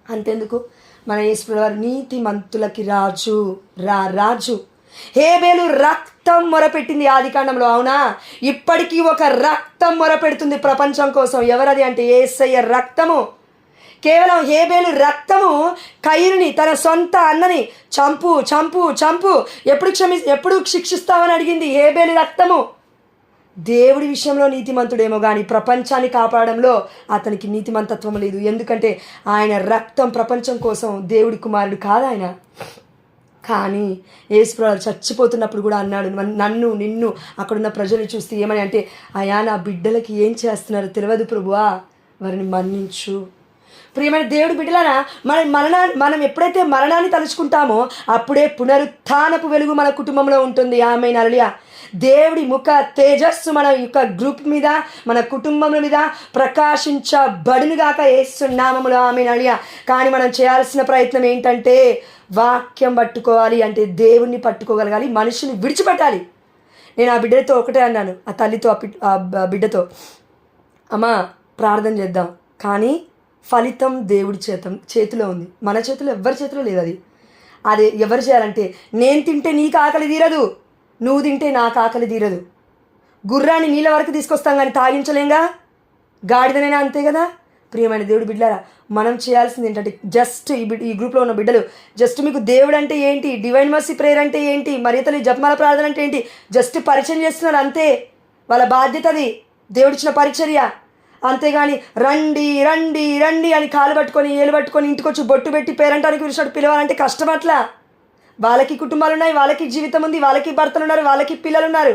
అంతెందుకు, మన యేసు వారు నీతిమంతులకి రాజు రాజు. హేబేలు రక్తం మొరపెట్టింది ఆదికాండంలో, అవునా? ఇప్పటికీ ఒక రక్తం మొరపెడుతుంది ప్రపంచం కోసం. ఎవరది అంటే యేసయ్య రక్తము. కేవలం హేబేలు రక్తము కయీనుని, తన సొంత అన్నని చంపు చంపు చంపు ఎప్పుడు శిక్షిస్తామని అడిగింది. హేబేలు రక్తము. దేవుడి విషయంలో నీతిమంతుడేమో కానీ ప్రపంచాన్ని కాపాడడంలో అతనికి నీతిమంతత్వం లేదు. ఎందుకంటే ఆయన రక్తం ప్రపంచం కోసం. దేవుడి కుమారుడు కాదు ఆయన. కానీ యేసుప్రభువు చచ్చిపోతున్నప్పుడు కూడా అన్నాడు, నన్ను నిన్ను అక్కడున్న ప్రజలు చూస్తే ఏమని అంటే, అయా నా బిడ్డలకి ఏం చేస్తున్నారు తెలియదు ప్రభువా, వారిని మన్నించు. ప్రియమైన దేవుడి బిడ్డలారా, మనం ఎప్పుడైతే మరణాన్ని తలుచుకుంటామో అప్పుడే పునరుత్థానపు వెలుగు మన కుటుంబంలో ఉంటుంది. ఆమేన్ హల్లెలూయా. దేవుడి ముఖ తేజస్సు మన యొక్క గ్రూప్ మీద, మన కుటుంబం మీద ప్రకాశించబడునుగాక యేసు నామములో. ఆమేన్ హల్లెలూయా. కానీ మనం చేయాల్సిన ప్రయత్నం ఏంటంటే వాక్యం పట్టుకోవాలి, అంటే దేవుణ్ణి పట్టుకోగలగాలి, మనిషిని విడిచిపెట్టాలి. నేను ఆ బిడ్డతో ఒకటే అన్నాను, ఆ తల్లితో ఆ బిడ్డతో, అమ్మా ప్రార్థన చేద్దాం, కానీ ఫలితం దేవుడి చేతిలో ఉంది, మన చేతిలో ఎవరి చేతిలో లేదు. అది ఎవరు చేయాలంటే, నేను తింటే నీకు ఆకలి తీరదు, నువ్వు తింటే నాకు ఆకలి తీరదు. గుర్రాన్ని నీళ్ళ వరకు తీసుకొస్తాం కానీ తాగించలేంగా, గాడిదనైనా అంతే కదా. ప్రియమైన దేవుడి బిడ్డలారా, మనం చేయాల్సింది ఏంటంటే జస్ట్ ఈ గ్రూప్లో ఉన్న బిడ్డలు జస్ట్ మీకు దేవుడు అంటే ఏంటి, డివైన్ మర్సీ ప్రేయర్ అంటే ఏంటి, మరియతల్లి జపమాల ప్రార్థన అంటే ఏంటి జస్ట్ పరిచయం చేస్తున్నారు అంతే. వాళ్ళ బాధ్యత అది, దేవుడిచ్చిన పరిచర్య. అంతేగాని రండి రండి రండి అని కాలు పట్టుకొని ఏలు పట్టుకొని ఇంటికి వచ్చి బొట్టు పెట్టి పేరంటానికి విషయాలు పిలవాలంటే కష్టం. అట్లా వాళ్ళకి కుటుంబాలు ఉన్నాయి, వాళ్ళకి జీవితం ఉంది, వాళ్ళకి భర్తలు ఉన్నారు, వాళ్ళకి పిల్లలు ఉన్నారు,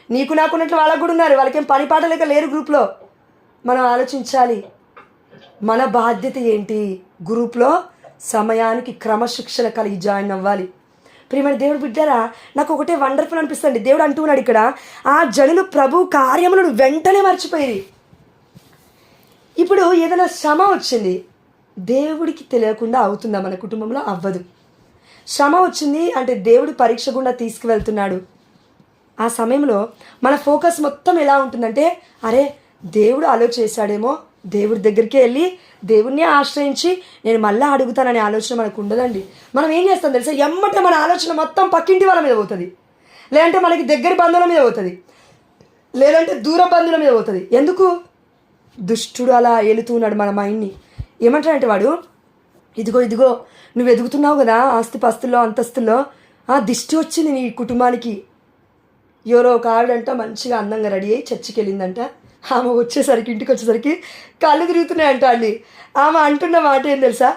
నీకు నాకున్నట్లు వాళ్ళకు కూడా ఉన్నారు. వాళ్ళకేం పని పాట లేక లేరు గ్రూప్లో. మనం ఆలోచించాలి మన బాధ్యత ఏంటి. గ్రూప్లో సమయానికి క్రమశిక్షణ కలిగి జాయిన్ అవ్వాలి. ప్రియమైన దేవుడు బిడ్డారా, నాకు ఒకటే వండర్ఫుల్ అనిపిస్తుంది. దేవుడు అంటున్నాడు ఇక్కడ, ఆ జనులు ప్రభు కార్యములను వెంటనే మర్చిపోయి. ఇప్పుడు ఏదైనా శ్రమ వచ్చింది, దేవుడికి తెలియకుండా అవుతుందా మన కుటుంబంలో? అవ్వదు. శ్రమ వచ్చింది అంటే దేవుడు పరీక్ష గుండా తీసుకువెళ్తున్నాడు. ఆ సమయంలో మన ఫోకస్ మొత్తం ఎలా ఉంటుందంటే, అరే దేవుడు ఆలోచించాడేమో, దేవుడి దగ్గరికే వెళ్ళి దేవుణ్ణి ఆశ్రయించి నేను మళ్ళీ అడుగుతాననే ఆలోచన మనకు ఉండదండి. మనం ఏం చేస్తాం తెలుసా, ఎమ్మటే మన ఆలోచన మొత్తం పక్కింటి వాళ్ళ మీద పోతుంది, లేదంటే మనకి దగ్గర బంధువుల మీద పోతుంది, లేదంటే దూర బంధువుల మీద పోతుంది. ఎందుకు? దుష్టుడు అలా ఏలుతున్నాడు మన మైండ్ని. ఏమంటాడంటే వాడు, ఇదిగో నువ్వు ఎదుగుతున్నావు కదా ఆస్తి పాస్తుల్లో అంతస్తుల్లో, దిష్టి వచ్చింది నీ కుటుంబానికి. ఎవరో ఒక ఆవిడంట మంచిగా అందంగా రెడీ అయ్యి చర్చికి వెళ్ళిందంట. ఆమె ఇంటికి వచ్చేసరికి కళ్ళు తిరుగుతున్నాయంట అండి. ఆమె అంటున్న మాట ఏం తెలుసా?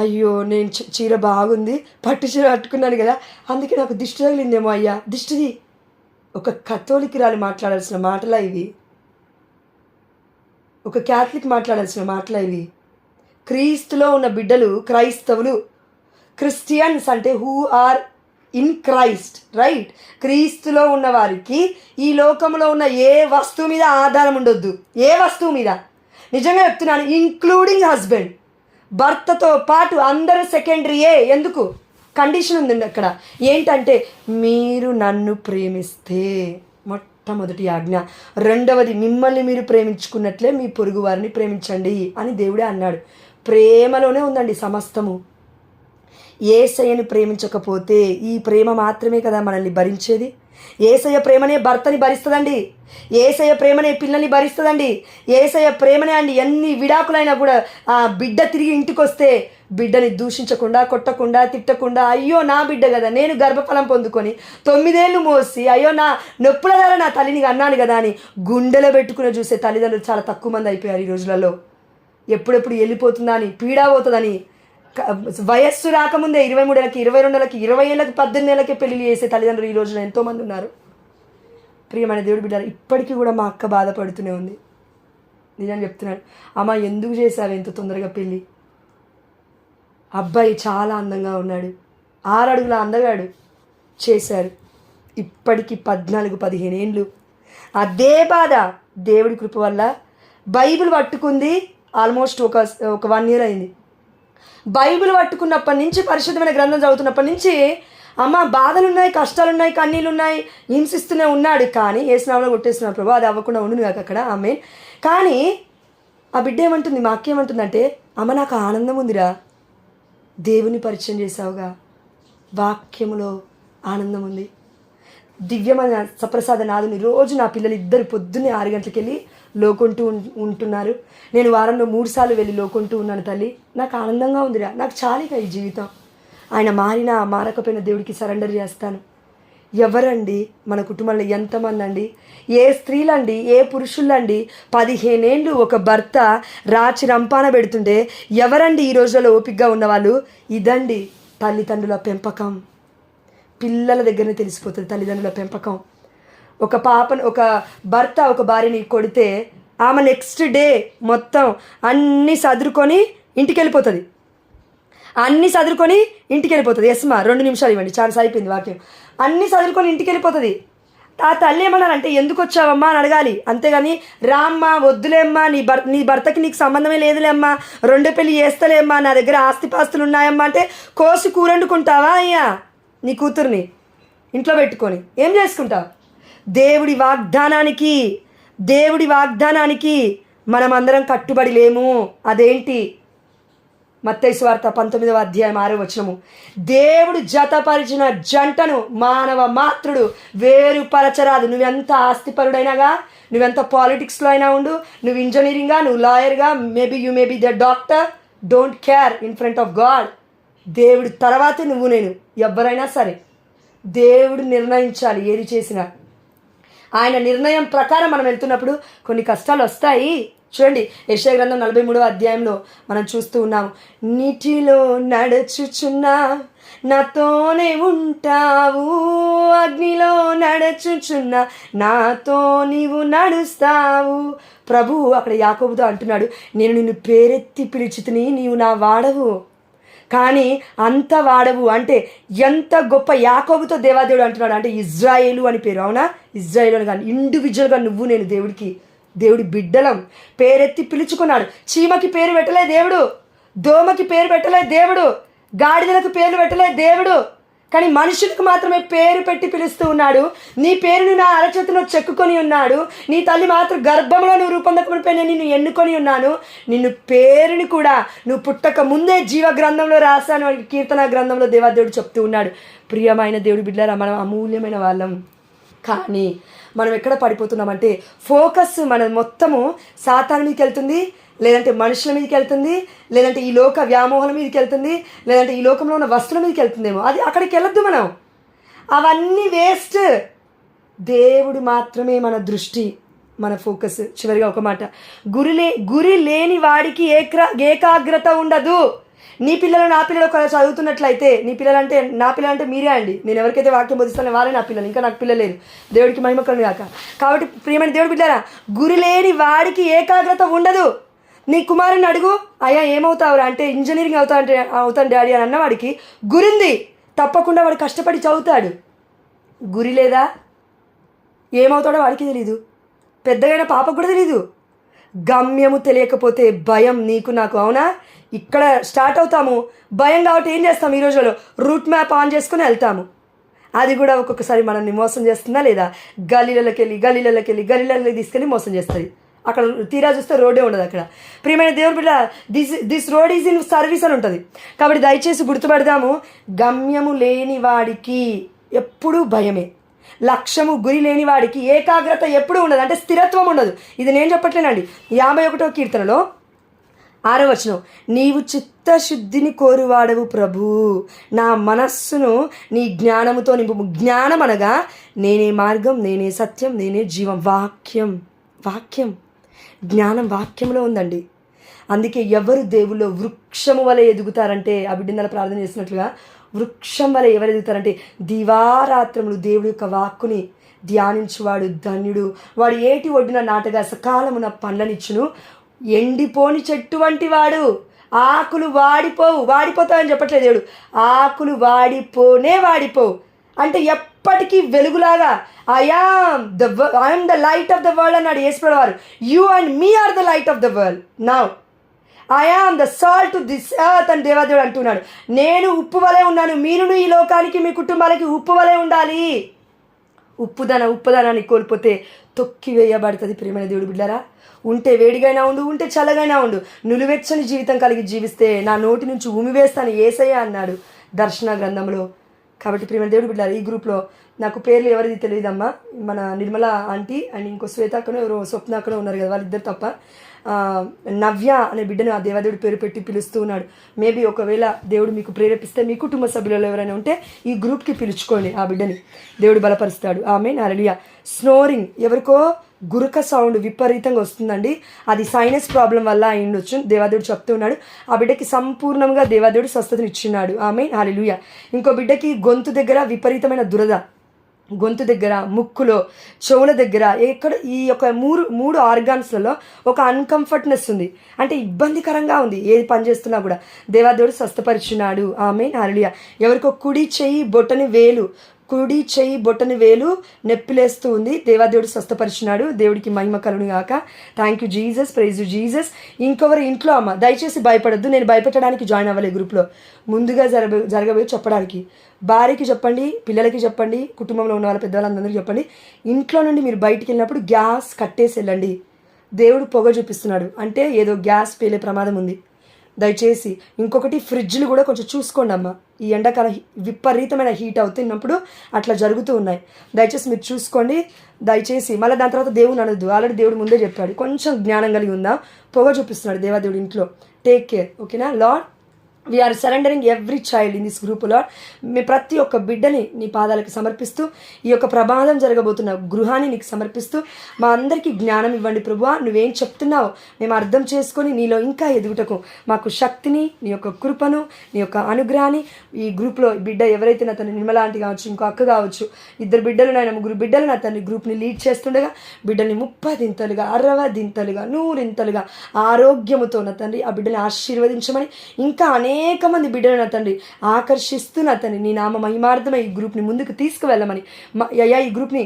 అయ్యో, నేను చీర బాగుంది, పట్టు చీర కట్టుకున్నాను కదా, అందుకే నాకు దిష్టి తగిలిందేమో అయ్యా. దిష్టిది ఒక కథోలికురాలు మాట్లాడాల్సిన మాటలా ఇవి? ఒక క్యాథలిక్ మాట్లాడాల్సిన మాటలా ఇవి? క్రీస్తులో ఉన్న బిడ్డలు క్రైస్తవులు, క్రిస్టియన్స్ అంటే who are in Christ, right? క్రీస్తులో ఉన్న వారికి ఈ లోకంలో ఉన్న ఏ వస్తువు మీద ఆధారం ఉండొద్దు. ఏ వస్తువు మీద, నిజంగా చెప్తున్నాను, ఇంక్లూడింగ్ హస్బెండ్. భర్తతో పాటు అందరూ సెకండరీయే. ఎందుకు? కండిషన్ ఉందండి అక్కడ. ఏంటంటే మీరు నన్ను ప్రేమిస్తే, మొట్టమొదటి ఆజ్ఞ. రెండవది, మిమ్మల్ని మీరు ప్రేమించుకున్నట్లే మీ పొరుగు వారిని ప్రేమించండి అని దేవుడే అన్నాడు. ప్రేమలోనే ఉందండి సమస్తము. యేసయ్యని ప్రేమించకపోతే ఈ ప్రేమ మాత్రమే కదా మనల్ని భరించేది. యేసయ్య ప్రేమనే భర్తని భరిస్తుందండి. యేసయ్య ప్రేమనే పిల్లల్ని భరిస్తుందండి. యేసయ్య ప్రేమనే అండి ఎన్ని విడాకులైనా కూడా ఆ బిడ్డ తిరిగి ఇంటికి వస్తే బిడ్డని దూషించకుండా, కొట్టకుండా, తిట్టకుండా, అయ్యో నా బిడ్డ కదా, నేను గర్భఫలం పొందుకొని 9 ఏళ్ళు మోసి, అయ్యో నా నొప్పుల ద్వారా నా తల్లిని అన్నాను కదా అని గుండెలో పెట్టుకుని చూసే తల్లిదండ్రులు చాలా తక్కువ మంది అయిపోయారు ఈ రోజులలో. ఎప్పుడెప్పుడు వెళ్ళిపోతుందా అని, పీడా పోతుందని, వయస్సు రాకముందే 23 ఏళ్ళకి, 22 ఏళ్ళకి, 20 ఏళ్ళకి, 18 ఏళ్ళకి పెళ్లి చేసే తల్లిదండ్రులు ఈ రోజున ఎంతోమంది ఉన్నారు. ప్రియమైన దేవుడు బిడ్డారు, ఇప్పటికీ కూడా మా అక్క బాధపడుతూనే ఉంది. నిజం చెప్తున్నాను, అమ్మ ఎందుకు చేశావు ఇంత తొందరగా పెళ్ళి? అబ్బాయి చాలా అందంగా ఉన్నాడు, 6 అడుగుల అందగాడు, చేశారు. ఇప్పటికి 14-15 ఏండ్లు అదే బాధ. దేవుడి కృప వల్ల బైబిల్ పట్టుకుంది ఆల్మోస్ట్ ఒక 1 ఇయర్ అయింది. బైబిల్ పట్టుకున్నప్పటి నుంచి, పరిశుద్ధమైన గ్రంథం చదువుతున్నప్పటి నుంచి, అమ్మ బాధలున్నాయి, కష్టాలున్నాయి, కన్నీళ్ళున్నాయి, హింసిస్తూనే ఉన్నాడు. కానీ ఏసునామలో కొట్టేస్తున్నారు, ప్రభు అది అవ్వకుండా ఉండు కాక అక్కడ, ఆమె. కానీ ఆ బిడ్డ ఏమంటుంది, మా అక్క ఏమంటుందంటే, అమ్మ నాకు ఆనందం ఉందిరా, దేవుని పరిచయం చేసావుగా, వాక్యములో ఆనందం ఉంది. దివ్యమైన సప్రసాద నాదుని రోజు నా పిల్లలు ఇద్దరు పొద్దున్నే 6 గంటలకు వెళ్ళి లోకొంటూ ఉంటున్నారు. నేను వారంలో 3 సార్లు వెళ్ళి లోకొంటూ ఉన్నాను. తల్లి నాకు ఆనందంగా ఉందిరా, నాకు చాలిగా ఈ జీవితం. ఆయన మారినా మారకపోయిన దేవుడికి సరెండర్ చేస్తాను. ఎవరండి మన కుటుంబంలో ఎంతమంది అండి, ఏ స్త్రీలండి, ఏ పురుషులండి 15 ఏళ్ళు ఒక భర్త రాచి రంపాన పెడుతుంటే ఎవరండి ఈ రోజుల్లో ఓపికగా ఉన్నవాళ్ళు? ఇదండి తల్లిదండ్రుల పెంపకం. పిల్లల దగ్గరనే తెలిసిపోతుంది తల్లిదండ్రుల పెంపకం. ఒక భర్త ఒక భార్యని కొడితే ఆమె నెక్స్ట్ డే మొత్తం అన్నీ సదురుకొని ఇంటికి వెళ్ళిపోతుంది. ఎస్మా 2 నిమిషాలు ఇవ్వండి, ఛాన్స్ అయిపోయింది వాక్యం. అన్నీ సదురుకొని ఇంటికి వెళ్ళిపోతుంది. ఆ తల్లి ఏమన్నారంటే, ఎందుకు వచ్చావమ్మా అని అడగాలి. అంతేగాని రామ్మా, వద్దులేమ్మా, నీ భర్తకి నీకు సంబంధమే లేదులేమ్మా, 2 పెళ్ళి చేస్తలేమ్మా, నా దగ్గర ఆస్తిపాస్తులు ఉన్నాయమ్మా అంటే కోసి కూరండుకుంటావా అయ్యా? నీ కూతుర్ని ఇంట్లో పెట్టుకొని ఏం చేసుకుంటావు? దేవుడి వాగ్దానానికి మనమందరం కట్టుబడి లేము. అదేంటి? మత్తయి సువార్త 19వ అధ్యాయం 6వ వచనము, దేవుడు జతపరిచిన జంటను మానవ మాత్రుడు వేరుపరచరాదు. నువ్వెంత ఆస్తిపరుడైనాగా, నువ్వెంత పాలిటిక్స్లో అయినా ఉండు, నువ్వు ఇంజనీరింగ్గా, నువ్వు లాయర్గా, you may be the doctor, don't care in front of God. దేవుడు తర్వాతే నువ్వు నేను, ఎవరైనా సరే దేవుడు నిర్ణయించాలి ఏది చేసినా. ఆయన నిర్ణయం ప్రకారం మనం వెళ్తున్నప్పుడు కొన్ని కష్టాలు వస్తాయి. చూడండి, యెషయా గ్రంథం 43వ అధ్యాయంలో మనం చూస్తూ ఉన్నాము, నీటిలో నడుచుచున్నా నాతోనే ఉంటావు, అగ్నిలో నడుచుచున్నా నాతో నీవు నడుస్తావు. ప్రభువు అక్కడ యాకోబుతో అంటున్నాడు, నేను నిన్ను పేరెత్తి పిలిచితిని, నీవు నా వాడవు. కానీ అంత వాడవు అంటే ఎంత గొప్ప. యాకోబుతో దేవాదేవుడు అంటున్నాడు అంటే ఇజ్రాయేలు అని పేరు, అవునా? ఇజ్రాయేలు అని కానీ ఇండివిజువల్గా నువ్వు నేను దేవుడి బిడ్డలం. పేరెత్తి పిలుచుకున్నాడు. చీమకి పేరు పెట్టలే దేవుడు, దోమకి పేరు పెట్టలే దేవుడు, గాడిదలకు పేర్లు పెట్టలే దేవుడు, కానీ మనుషులకు మాత్రమే పేరు పెట్టి పిలుస్తూ ఉన్నాడు. నీ పేరును నా అరచేతిలో చెక్కుకొని ఉన్నాడు. నీ తల్లి మాత్రం గర్భంలో నువ్వు రూపొందకపోతే నేను నిన్ను ఎన్నుకొని ఉన్నాను. నిన్ను పేరుని కూడా నువ్వు పుట్టక ముందే జీవ గ్రంథంలో రాశాను అని కీర్తన గ్రంథంలో దేవాదేవుడు చెప్తూ ఉన్నాడు. ప్రియమైన దేవుడి బిడ్డలారా, మనం అమూల్యమైన వాళ్ళం. కానీ మనం ఎక్కడ పడిపోతున్నామంటే ఫోకస్ మన మొత్తము సాతాను మీదకి వెళ్తుంది, లేదంటే మనుషుల మీదకి వెళ్తుంది, లేదంటే ఈ లోక వ్యామోహాల మీదకి వెళ్తుంది, లేదంటే ఈ లోకంలో ఉన్న వస్తువుల మీదకి వెళ్తుందేమో. అది అక్కడికి వెళ్ళొద్దు. మనం అవన్నీ వేస్ట్. దేవుడు మాత్రమే మన దృష్టి, మన ఫోకస్. చివరిగా ఒక మాట, గురి లేని వాడికి ఏకాగ్రత ఉండదు. నీ పిల్లలు నా పిల్లలు ఒకవేళ చదువుతున్నట్లయితే, నీ పిల్లలంటే నా పిల్లలంటే మీరే అండి. నేను ఎవరికైతే వాక్యం బోధిస్తానో వారే నా పిల్లలు, ఇంకా నాకు పిల్లలు లేదు. దేవుడికి మహిమ కలుగును గాక. కాబట్టి ప్రియమైన దేవుడి బిడ్డలారా, గురి లేని వాడికి ఏకాగ్రత ఉండదు. నీ కుమారుని అడుగు, అయ్యా ఏమవుతావురా అంటే ఇంజనీరింగ్ అవుతాను డాడీ అని అన్నవాడికి గురింది, తప్పకుండా వాడు కష్టపడి చదువుతాడు. గురి లేదా ఏమవుతాడో వాడికి తెలీదు, పెద్దగైన పాపకు కూడా తెలీదు. గమ్యము తెలియకపోతే భయం నీకు నాకు, అవునా? ఇక్కడ స్టార్ట్ అవుతాము భయం కాబట్టి ఏం చేస్తాం, ఈ రోజుల్లో రూట్ మ్యాప్ ఆన్ చేసుకుని వెళ్తాము. అది కూడా ఒక్కొక్కసారి మనల్ని మోసం చేస్తుందా లేదా? గలీలలోకి తీసుకెళ్ళి మోసం చేస్తుంది. అక్కడ తీరా చూస్తే రోడ్డే ఉండదు అక్కడ. ప్రియమైన దేవుని బిడ్డ, this road is in service అని ఉంటుంది. కాబట్టి దయచేసి గుర్తుపడదాము, గమ్యము లేని వాడికి ఎప్పుడూ భయమే. లక్ష్యము గురి లేని వాడికి ఏకాగ్రత ఎప్పుడూ ఉండదు, అంటే స్థిరత్వం ఉండదు. ఇది నేను చెప్పట్లేనండి. 51వ కీర్తనలో 6వ వచనం, నీవు చిత్తశుద్ధిని కోరువాడవు ప్రభు, నా మనస్సును నీ జ్ఞానముతో నింపు. జ్ఞానం అనగా నేనే మార్గం, నేనే సత్యం, నేనే జీవం. వాక్యం జ్ఞానం వాక్యంలో ఉందండి. అందుకే ఎవరు దేవుల్లో వృక్షము వలె ఎదుగుతారంటే, ఆ బిడ్డల ప్రార్థన చేసినట్లుగా వృక్షం వలె ఎవరు ఎదుగుతారంటే, దివారాత్రములు దేవుడి యొక్క వాక్కుని ధ్యానించువాడు ధన్యుడు. వాడు ఏటి ఒడ్డున నాటగా సకాలమున పండ్లనిచ్చును. ఎండిపోని చెట్టు వంటి వాడు, ఆకులు వాడిపోతాయని చెప్పట్లేదు దేవుడు, ఆకులు వాడిపోవు అంటే ఎప్పటికీ వెలుగులాగా. I am the light of the world అన్నాడు యేసుప్రభువు వారు. You and me are the light of the world. Now I am the salt to this earth అని దేవాదేవుడు అంటున్నాడు. నేను ఉప్పు వలె ఉన్నాను, మీరును ఈ లోకానికి మీ కుటుంబాలకి ఉప్పు వలె ఉండాలి. ఉప్పుదనాన్ని కోల్పోతే తొక్కి వేయబడుతుంది. ప్రియమైన దేవుడు బిడ్డలారా, ఉంటే వేడిగైనా ఉండు, ఉంటే చల్లగైనా ఉండు, నులివెచ్చని జీవితం కలిగి జీవిస్తే నా నోటి నుంచి ఉమివేస్తాను యేసయ్య అన్నాడు దర్శన గ్రంథంలో. కాబట్టి ప్రియమైన దేవుడు బిడ్డలారా, ఈ గ్రూప్లో నాకు పేర్లు ఎవరిది తెలియదమ్మా. మన నిర్మల ఆంటీ అండ్ ఇంకో శ్వేతాకనో ఎవరో స్వప్నాకనో ఉన్నారు కదా, వాళ్ళిద్దరు తప్ప నవ్య అనే బిడ్డను ఆ దేవాదేవుడు పేరు పెట్టి పిలుస్తూ ఉన్నాడు. మేబీ ఒకవేళ దేవుడు మీకు ప్రేరేపిస్తే మీ కుటుంబ సభ్యులలో ఎవరైనా ఉంటే ఈ గ్రూప్కి పిలుచుకోండి, ఆ బిడ్డని దేవుడు బలపరుస్తాడు. ఆమేన్, హల్లెలూయా. స్నోరింగ్, ఎవరికో గురక సౌండ్ విపరీతంగా వస్తుందండి, అది సైనస్ ప్రాబ్లం వల్ల అయ్యుండొచ్చు. దేవాదేవుడు చెప్తూ ఉన్నాడు. ఆ బిడ్డకి సంపూర్ణంగా దేవాదేవుడు స్వస్థతను ఇచ్చినాడు. ఆమేన్, హల్లెలూయా. ఇంకో బిడ్డకి గొంతు దగ్గర విపరీతమైన దురద, గొంతు దగ్గర, ముక్కులో, చెవుల దగ్గర, ఎక్కడ ఈ యొక్క మూడు ఆర్గాన్స్లలో ఒక అన్కంఫర్ట్నెస్ ఉంది, అంటే ఇబ్బందికరంగా ఉంది ఏది పని చేస్తున్నా కూడా. దేవాదేవుడు స్వస్థపరిచున్నాడు. ఆమేన్, హల్లెలూయా. ఎవరికో కుడి చెయ్యి బొట్టని వేలు నొప్పిలేస్తూ ఉంది, దేవాదేవుడు స్వస్థపరిచినాడు. దేవుడికి మహిమ కలుగును గాక. Thank you Jesus, praise you Jesus. ఇంకొకరు ఇంట్లో అమ్మ దయచేసి భయపడద్దు, నేను భయపెట్టడానికి జాయిన్ అవ్వలే గ్రూప్లో, ముందుగా జరగబోయే చెప్పడానికి. భార్యకి చెప్పండి, పిల్లలకి చెప్పండి, కుటుంబంలో ఉన్న వాళ్ళ పెద్దవాళ్ళందరికీ చెప్పండి. ఇంట్లో నుండి మీరు బయటికి వెళ్ళినప్పుడు గ్యాస్ కట్టేసి వెళ్ళండి. దేవుడు పొగ చూపిస్తున్నాడు అంటే ఏదో గ్యాస్ పేలే ప్రమాదం ఉంది. దయచేసి ఇంకొకటి, ఫ్రిడ్జ్లు కూడా కొంచెం చూసుకోండి అమ్మ. ఈ ఎండాకాలం విపరీతమైన హీట్ అవుతున్నప్పుడు అట్లా జరుగుతూ ఉన్నాయి. దయచేసి మీరు చూసుకోండి. దయచేసి మళ్ళీ దాని తర్వాత దేవుని అనొద్దు, ఆల్రెడీ దేవుడు ముందే చెప్పాడు. కొంచెం జ్ఞానం కలిగి ఉందా, పొగ చూపిస్తున్నాడు దేవాదేవుడు ఇంట్లో. టేక్ కేర్, ఓకేనా Lord. We are surrendering every child in this group Lord. మీ ప్రతి ఒక్క బిడ్డని నీ పాదాలకు సమర్పిస్తూ, ఈ యొక్క ప్రమాదం జరగబోతున్న గృహాన్ని నీకు సమర్పిస్తూ, మా అందరికీ జ్ఞానం ఇవ్వండి ప్రభువా. నువ్వేం చెప్తున్నావు మేము అర్థం చేసుకొని నీలో ఇంకా ఎదుగుటకు మాకు శక్తిని, నీ యొక్క కృపను, నీ యొక్క అనుగ్రహాన్ని. ఈ గ్రూప్లో బిడ్డ ఎవరైతే నా తన నిర్మల ఆంటీ కావచ్చు, ఇంకో అక్క కావచ్చు, 2 బిడ్డలు నాయన 3 బిడ్డలు నా తన గ్రూప్ని లీడ్ చేస్తుండగా బిడ్డల్ని 30 దింతలుగా 60 దింతలుగా 100 ఇంతలుగా ఆరోగ్యముతో నా తండ్రి ఆ బిడ్డని ఆశీర్వదించమని, ఇంకా అనేక మంది బిడ్డలు నా తండ్రి ఆకర్షిస్తూ నా తండ్రి నీ నామ మహిమార్థమై ఈ గ్రూప్ని ముందుకు తీసుకువెళ్ళమని, అయ్యా ఈ గ్రూప్ని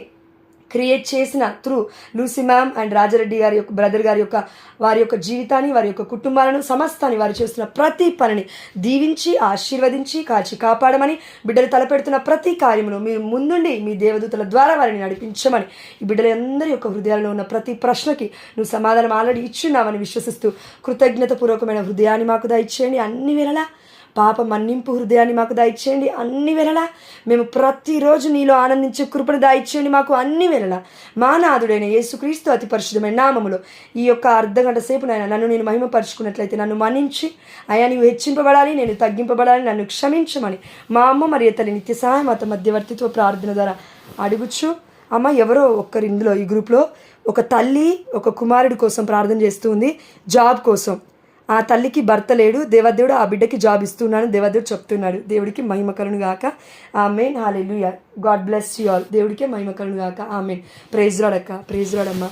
క్రియేట్ చేసిన through Lucy ma'am and Rajareddy గారి యొక్క బ్రదర్ గారి యొక్క వారి యొక్క జీవితాన్ని, వారి యొక్క కుటుంబాలను, సమస్తాన్ని, వారు చేస్తున్న ప్రతి పనిని దీవించి ఆశీర్వదించి కాచి కాపాడమని, బిడ్డలు తలపెడుతున్న ప్రతి కార్యమును మీరు ముందుండి మీ దేవదూతల ద్వారా వారిని నడిపించమని, ఈ బిడ్డలందరి యొక్క హృదయాల్లో ఉన్న ప్రతి ప్రశ్నకి నువ్వు సమాధానం ఆల్రెడీ ఇచ్చున్నావని విశ్వసిస్తూ కృతజ్ఞతాపూర్వకమైన హృదయాన్ని మాకు దయచేయండి. అన్ని వేళలా పాప మన్నింపు హృదయాన్ని మాకు దయచేయండి. అన్ని వేళలా మేము ప్రతిరోజు నీలో ఆనందించే కృపను దయచేయండి మాకు అన్ని వేళలా. మా నాథుడైన యేసుక్రీస్తు అతి పరిశుద్ధమైన నామములో ఈ యొక్క అర్ధగంట సేపు నన్ను నేను మహిమపరుచుకున్నట్లయితే నన్ను మన్నించి, అయ్యా నీవు హెచ్చింపబడాలి, నేను తగ్గింపబడాలి, నన్ను క్షమించమని మా అమ్మ మరియు తల్లి నిత్య సహాయం మత మధ్యవర్తిత్వ ప్రార్థన ద్వారా అడుగుచు. అమ్మ, ఎవరో ఒక్కరు ఇందులో ఈ గ్రూప్లో ఒక తల్లి ఒక కుమారుడి కోసం ప్రార్థన చేస్తుంది, జాబ్ కోసం. ఆ తల్లికి భర్త లేడు, దేవదేవుడు ఆ బిడ్డకి జాబ్ ఇస్తున్నాను దేవదేవుడు చెప్తున్నాడు. దేవుడికి మహిమ కలుగును గాక. Amen. Hallelujah. God bless you all. దేవుడికే మహిమ కలుగును గాక. ఆమేన్. ప్రైజ్ లార్డ్ అక్క, ప్రైజ్ లార్డ్ అమ్మ.